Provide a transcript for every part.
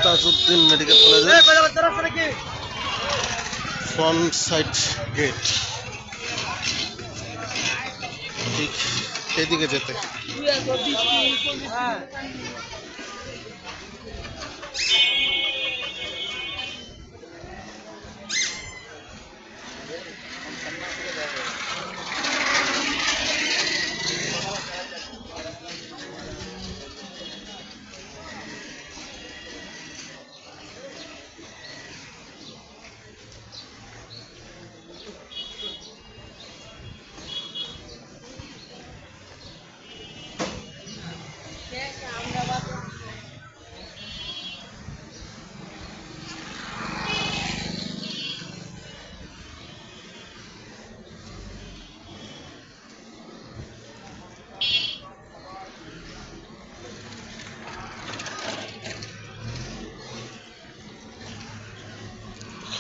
Tajuddin medical কলেজের front side gate, ঠিক এদিকে যেতে।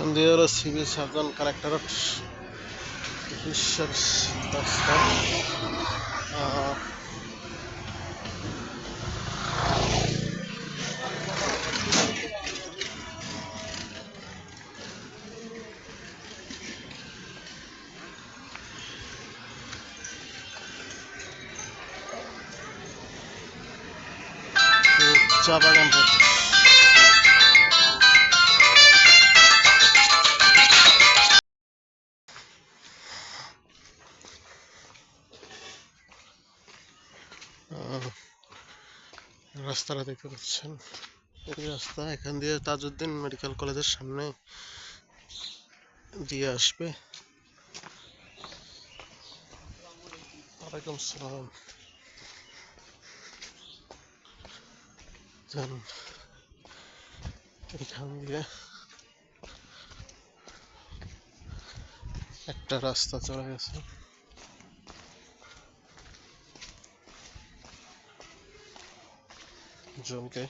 এখান দিয়ে হলো সিভিল সার্জন কালেক্টরেট অফিসের রাস্তা। চা বাগান রাস্তাটা দেখতে পাচ্ছেন, এই রাস্তা এখান দিয়ে তাজউদ্দিন মেডিকেল কলেজের সামনে দিয়ে আসবে। ওয়ালাইকুম আসসালাম। এখান দিয়ে একটা রাস্তা চলে গেছে, জনকে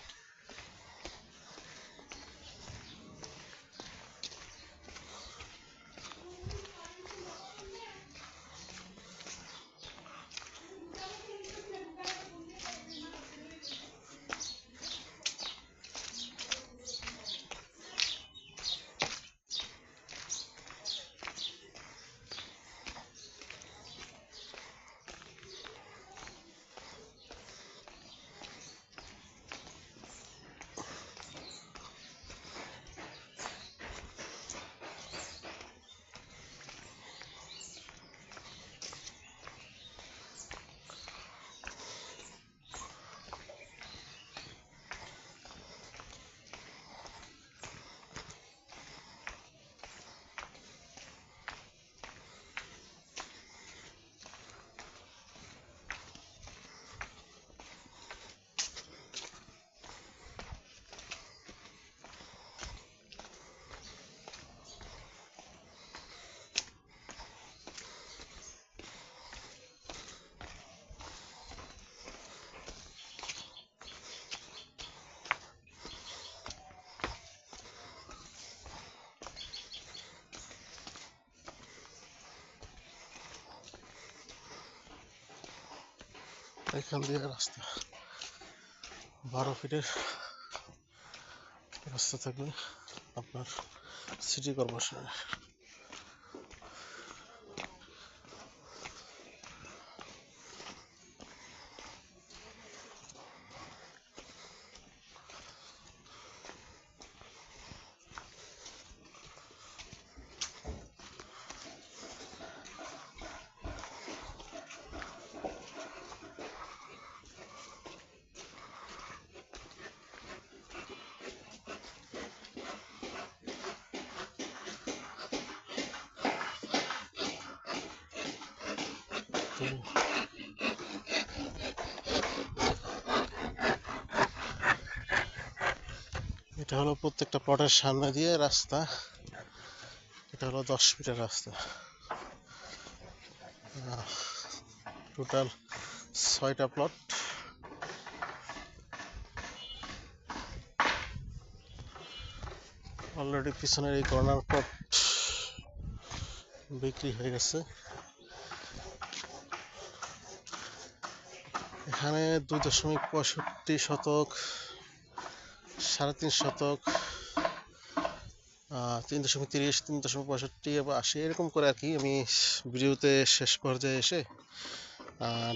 এখান দিয়ে রাস্তা 12 ফিটের রাস্তা থাকবে আপনার সিটি কর্পোরেশনের। এটা হলো প্রত্যেকটা প্লটের সামনে দিয়ে রাস্তা, এটা হলো 10 ফিটের রাস্তা, টোটাল 6টা প্লট। অলরেডি পিছনের এই কর্নার প্লট বিক্রি হয়ে গেছে। এখানে 2.65 শতক 3.5 শতক, 3.30, 3.65 বা 80 এরকম করে আর কি। আমি ভিডিওতে শেষ পর্যায়ে এসে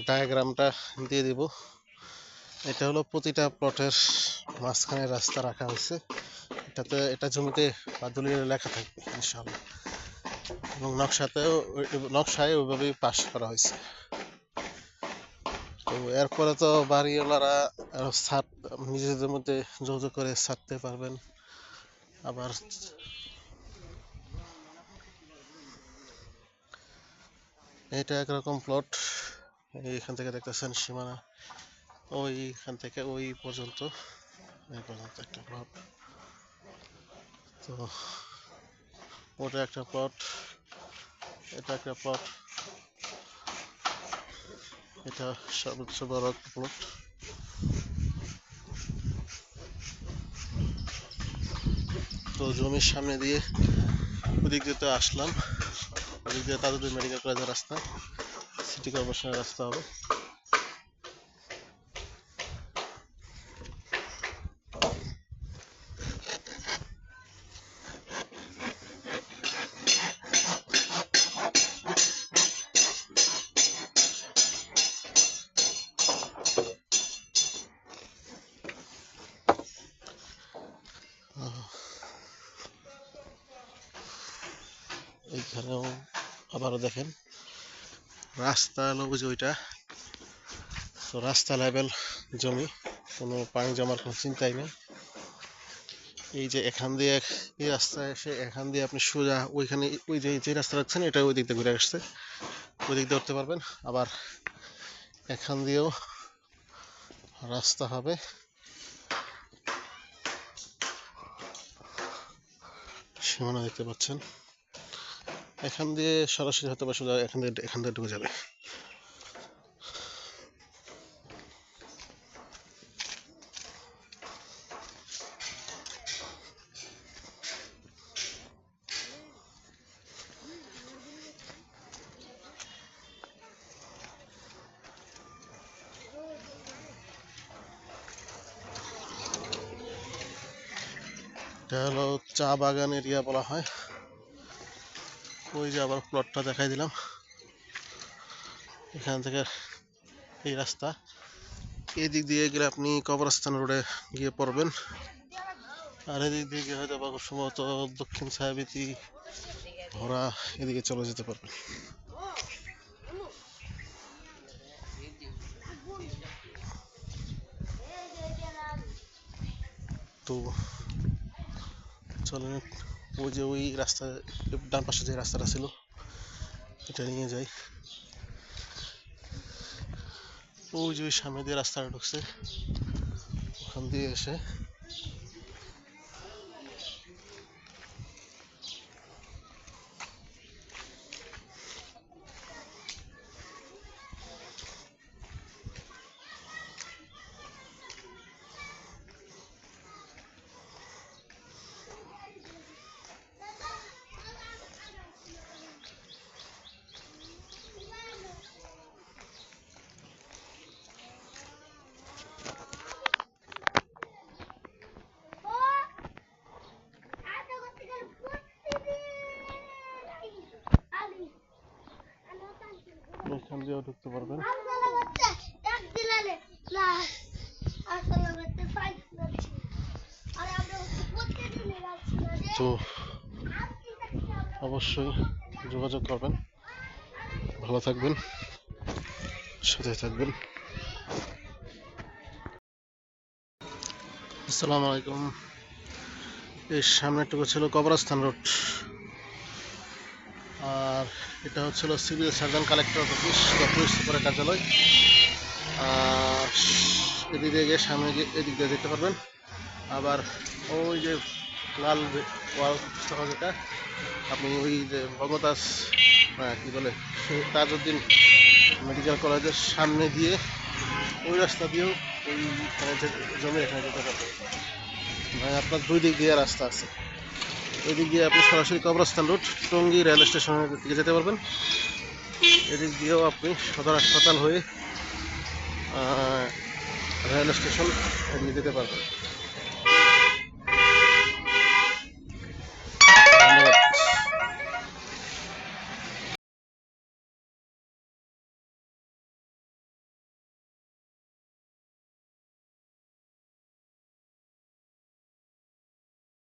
ডায়াগ্রামটা দিয়ে দিব। এটা হলো প্রতিটা প্লটের মাঝখানে রাস্তা রাখা হয়েছে। এটা জমিতে বা দলিলে লেখা থাকবে ইনশাআল্লাহ, এবং নকশায় ওইভাবেই পাস করা হয়েছে। তো এরপরে তো বাড়িওয়ালারা নিজেদের মধ্যে যোগাযোগ করে ছাড়তে পারবেন। আবার এটা একরকম প্লট, এইখান থেকে দেখতেছেন সীমানা, ওইখান থেকে ওই পর্যন্ত একটা প্লট। তো ওটা একটা প্লট, এটা একটা প্লট, এটা সর্বোচ্চ বড় একটা প্লট। তো জমির সামনে দিয়ে ওদিক দিয়ে তো আসলাম, ওদিক দিয়ে তাজউদ্দিন মেডিকেল কলেজের রাস্তা, সিটি কর্পোরেশনের রাস্তা হবে। এইখানেও আবারও দেখেন রাস্তা হলো বুঝে ওইটা। তো রাস্তা লেভেল জমি, কোনো পানি জমার কোনো চিন্তাই নেই। এই যে এখান দিয়ে এই রাস্তা এসে এখান দিয়ে আপনি সোজা ওইখানে ওই যে রাস্তা রাখছেন এটা ওই দিক দিয়ে ঘুরে আসছে, ওই দিক দিয়ে উঠতে পারবেন। আবার এখান দিয়েও রাস্তা হবে, সীমানা দেখতে পাচ্ছেন। এখান দিয়ে সরাসরি হয়তো বা সোজা এখান দিয়ে ঢুকে যাবে। এটা হলো চা বাগান এরিয়া বলা হয়। ওই যে আবার প্লটটা দেখাই দিলাম, এখান থেকে এই রাস্তা, এদিক দিয়ে গেলে আপনি কবরস্থান রোডে গিয়ে পড়বেন, আর এদিক দিয়ে গিয়ে হয়তো বা খুব সম্ভবত দক্ষিণ ছায়াবীথি ঘোড়া এদিকে চলে যেতে পারবেন। তো চলেন ওই যে ওই রাস্তা, ডান পাশে যে রাস্তাটা ছিল এটা নিয়ে যাই। ওই যে ওই সামনে দিয়ে রাস্তাটা ঢুকছে, ওখান দিয়ে এসে এখান দিয়েও ঢুকতে পারবেন। তো অবশ্যই যোগাযোগ করবেন, ভালো থাকবেন, সাথে থাকবেন। আসসালামু আলাইকুম। এই সামনেটুকু ছিল কবরস্থান রোড, আর এটা হচ্ছিল সিভিল সার্জন কালেক্টর অফিস বা পুলিশ সুপারের কার্যালয়। আর এদিক দিয়ে গিয়ে সামনে গিয়ে এদিক দিয়ে যেতে পারবেন। আবার ওই যে লাল ওয়াল সহ যেটা, আপনি ওই যে মমতাজ কি বলে তাজউদ্দিন মেডিকেল কলেজের সামনে দিয়ে ওই রাস্তা দিয়েও ওইখানে যে জমি এখানে যেতে পারবেন। মানে আপনার দুই দিক দিয়ে রাস্তা আছে। এদিক দিয়ে আপনি সরাসরি কবরস্থান রোড টঙ্গী রেল স্টেশনের দিকে যেতে পারবেন। এদিক দিয়েও আপনি সদর হাসপাতাল হয়ে রেল স্টেশন এদিকে যেতে পারবেন।